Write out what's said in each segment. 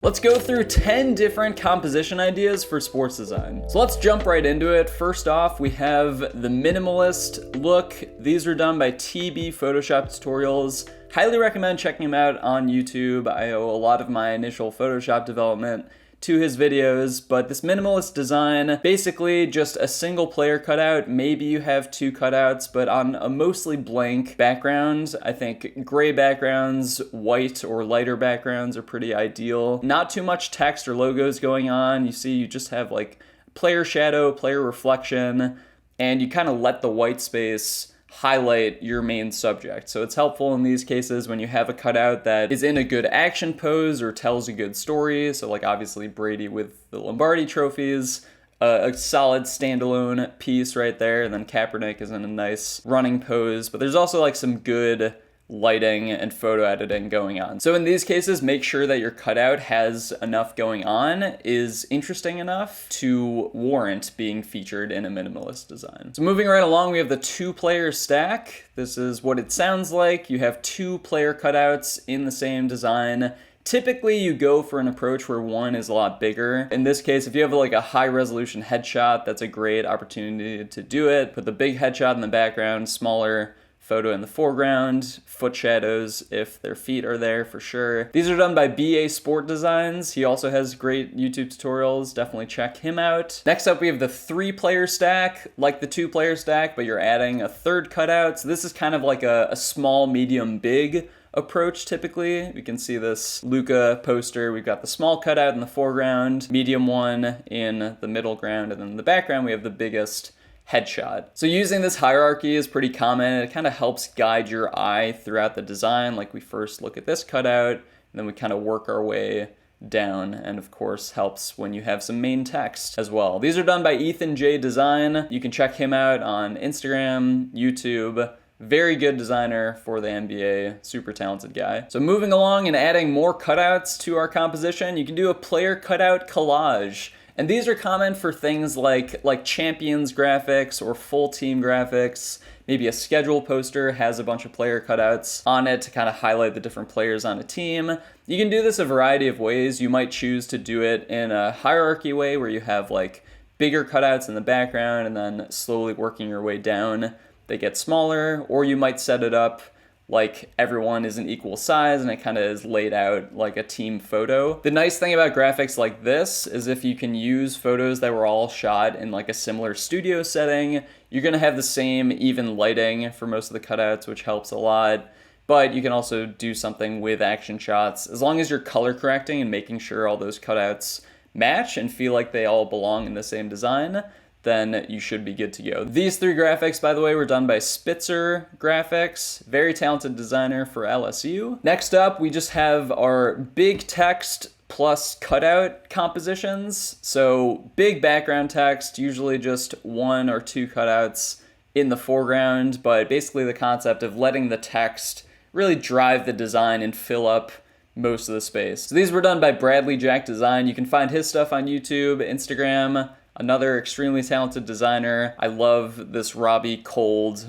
Let's go through 10 different composition ideas for sports design. So let's jump right into it. First off, we have the Minimalist Look. These are done by TB Photoshop Tutorials. Highly recommend checking him out on YouTube. I owe a lot of my initial Photoshop development to his videos, but this minimalist design, basically just a single player cutout. Maybe you have two cutouts, but on a mostly blank background. I think gray backgrounds, white or lighter backgrounds are pretty ideal. Not too much text or logos going on. You see, you just have like player shadow, player reflection, and you kind of let the white space highlight your main subject. So it's helpful in these cases when you have a cutout that is in a good action pose or tells a good story. So like obviously Brady with the Lombardi trophies, a solid standalone piece right there. And then Kaepernick is in a nice running pose. But there's also like some good lighting and photo editing going on. So in these cases, make sure that your cutout has enough going on, is interesting enough to warrant being featured in a minimalist design. So moving right along, we have the 2-player stack. This is what it sounds like. You have 2-player cutouts in the same design. Typically, you go for an approach where one is a lot bigger. In this case, if you have like a high resolution headshot, that's a great opportunity to do it. Put the big headshot in the background, smaller photo in the foreground, foot shadows if their feet are there for sure. These are done by BA Sport Designs. He also has great YouTube tutorials. Definitely check him out. Next up, we have the 3-player stack, like the 2-player stack, but you're adding a third cutout. So this is kind of like a small, medium, big approach typically. We can see this Luka poster. We've got the small cutout in the foreground, medium one in the middle ground, and then in the background we have the biggest headshot. So using this hierarchy is pretty common. It kind of helps guide your eye throughout the design. Like we first look at this cutout, and then we kind of work our way down, and of course helps when you have some main text as well. These are done by Ethan J Design. You can check him out on Instagram, YouTube. Very good designer for the NBA, super talented guy. So moving along and adding more cutouts to our composition, you can do a player cutout collage. And these are common for things like champions graphics or full team graphics. Maybe a schedule poster has a bunch of player cutouts on it to kind of highlight the different players on a team. You can do this a variety of ways. You might choose to do it in a hierarchy way where you have like bigger cutouts in the background and then slowly working your way down, they get smaller, or you might set it up like everyone is an equal size and it kind of is laid out like a team photo. The nice thing about graphics like this is if you can use photos that were all shot in like a similar studio setting, you're gonna have the same even lighting for most of the cutouts, which helps a lot. But you can also do something with action shots as long as you're color correcting and making sure all those cutouts match and feel like they all belong in the same design, then you should be good to go. These 3 graphics, by the way, were done by Spitzer Graphics, very talented designer for LSU. Next up, we just have our big text plus cutout compositions. So big background text, usually just 1 or 2 cutouts in the foreground, but basically the concept of letting the text really drive the design and fill up most of the space. So these were done by Bradley Jack Design. You can find his stuff on YouTube, Instagram. Another extremely talented designer. I love this Robbie Gold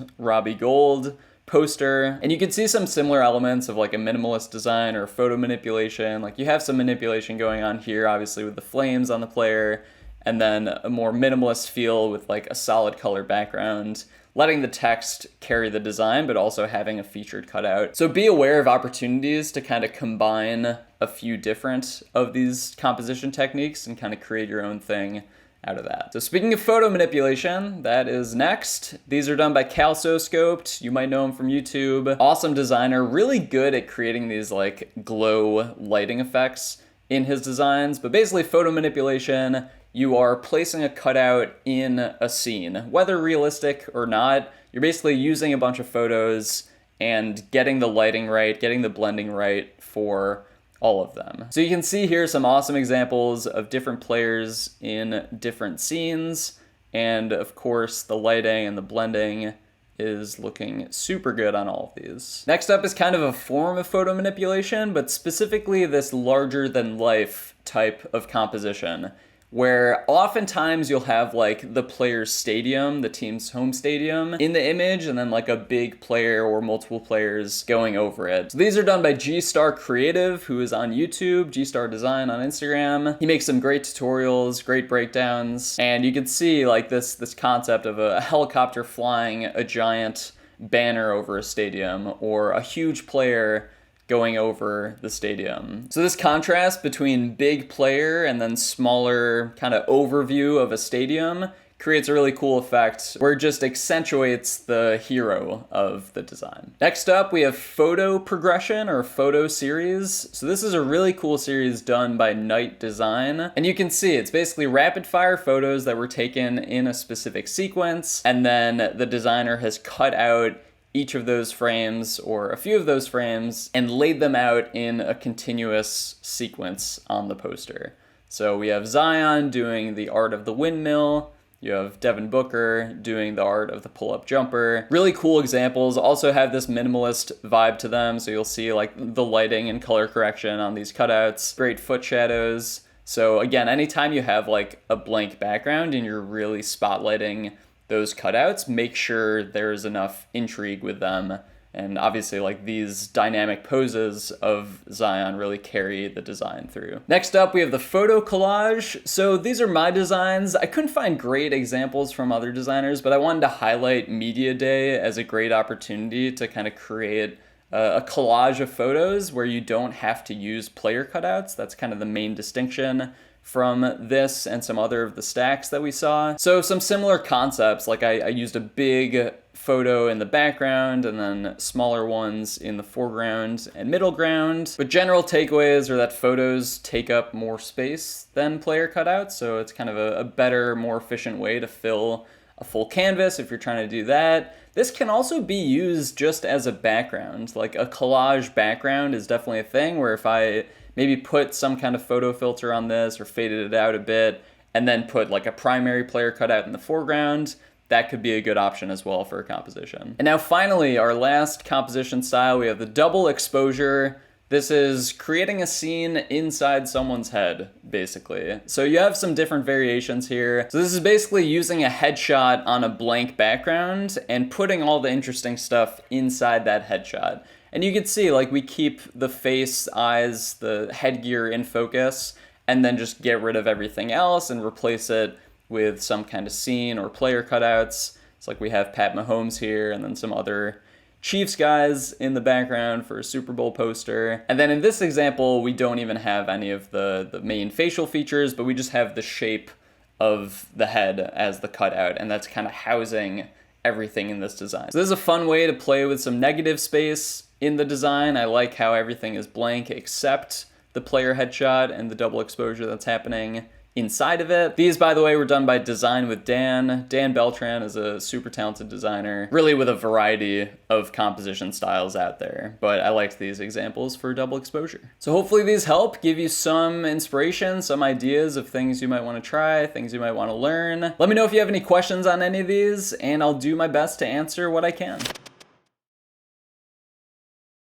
poster. And you can see some similar elements of like a minimalist design or photo manipulation. Like you have some manipulation going on here, obviously with the flames on the player, and then a more minimalist feel with like a solid color background, letting the text carry the design, but also having a featured cutout. So be aware of opportunities to kind of combine a few different of these composition techniques and kind of create your own thing out of that. So speaking of photo manipulation, that is next. These are done by Calsoscoped. You might know him from YouTube. Awesome designer, really good at creating these like glow lighting effects in his designs. But basically photo manipulation, you are placing a cutout in a scene, whether realistic or not. You're basically using a bunch of photos and getting the lighting right, getting the blending right for all of them. So you can see here some awesome examples of different players in different scenes. And of course, the lighting and the blending is looking super good on all of these. Next up is kind of a form of photo manipulation, but specifically this larger than life type of composition, where oftentimes you'll have like the player's stadium, the team's home stadium in the image, and then like a big player or multiple players going over it. So these are done by G-Star Creative, who is on YouTube, G-Star Design on Instagram. He makes some great tutorials, great breakdowns, and you can see like this concept of a helicopter flying a giant banner over a stadium, or a huge player going over the stadium. So this contrast between big player and then smaller kind of overview of a stadium creates a really cool effect where it just accentuates the hero of the design. Next up, we have photo progression or photo series. So this is a really cool series done by Night Design. And you can see it's basically rapid fire photos that were taken in a specific sequence. And then the designer has cut out each of those frames or a few of those frames and laid them out in a continuous sequence on the poster. So we have Zion doing the art of the windmill. You have Devin Booker doing the art of the pull-up jumper. Really cool examples, also have this minimalist vibe to them. So you'll see like the lighting and color correction on these cutouts, great foot shadows. So again, anytime you have like a blank background and you're really spotlighting those cutouts, make sure there's enough intrigue with them. And obviously like these dynamic poses of Zion really carry the design through. Next up, we have the photo collage. So these are my designs. I couldn't find great examples from other designers, but I wanted to highlight Media Day as a great opportunity to kind of create a collage of photos where you don't have to use player cutouts. That's kind of the main distinction from this and some other of the stacks that we saw. So some similar concepts, like I used a big photo in the background and then smaller ones in the foreground and middle ground. But general takeaways are that photos take up more space than player cutouts, so it's kind of a better, more efficient way to fill a full canvas if you're trying to do that. This can also be used just as a background. Like a collage background is definitely a thing where if I maybe put some kind of photo filter on this or faded it out a bit and then put like a primary player cutout in the foreground, that could be a good option as well for a composition. And now finally, our last composition style, we have the double exposure. This is creating a scene inside someone's head, basically. So you have some different variations here. So this is basically using a headshot on a blank background and putting all the interesting stuff inside that headshot. And you can see, like, we keep the face, eyes, the headgear in focus, and then just get rid of everything else and replace it with some kind of scene or player cutouts. It's like we have Pat Mahomes here and then some other Chiefs guys in the background for a Super Bowl poster. And then in this example, we don't even have any of the main facial features, but we just have the shape of the head as the cutout, and that's kind of housing everything in this design. So this is a fun way to play with some negative space in the design. I like how everything is blank except the player headshot and the double exposure that's happening inside of it. These, by the way, were done by Design with Dan. Dan Beltran is a super talented designer, really with a variety of composition styles out there, but I liked these examples for double exposure. So hopefully these help give you some inspiration, some ideas of things you might want to try, things you might want to learn. Let me know if you have any questions on any of these, and I'll do my best to answer what I can.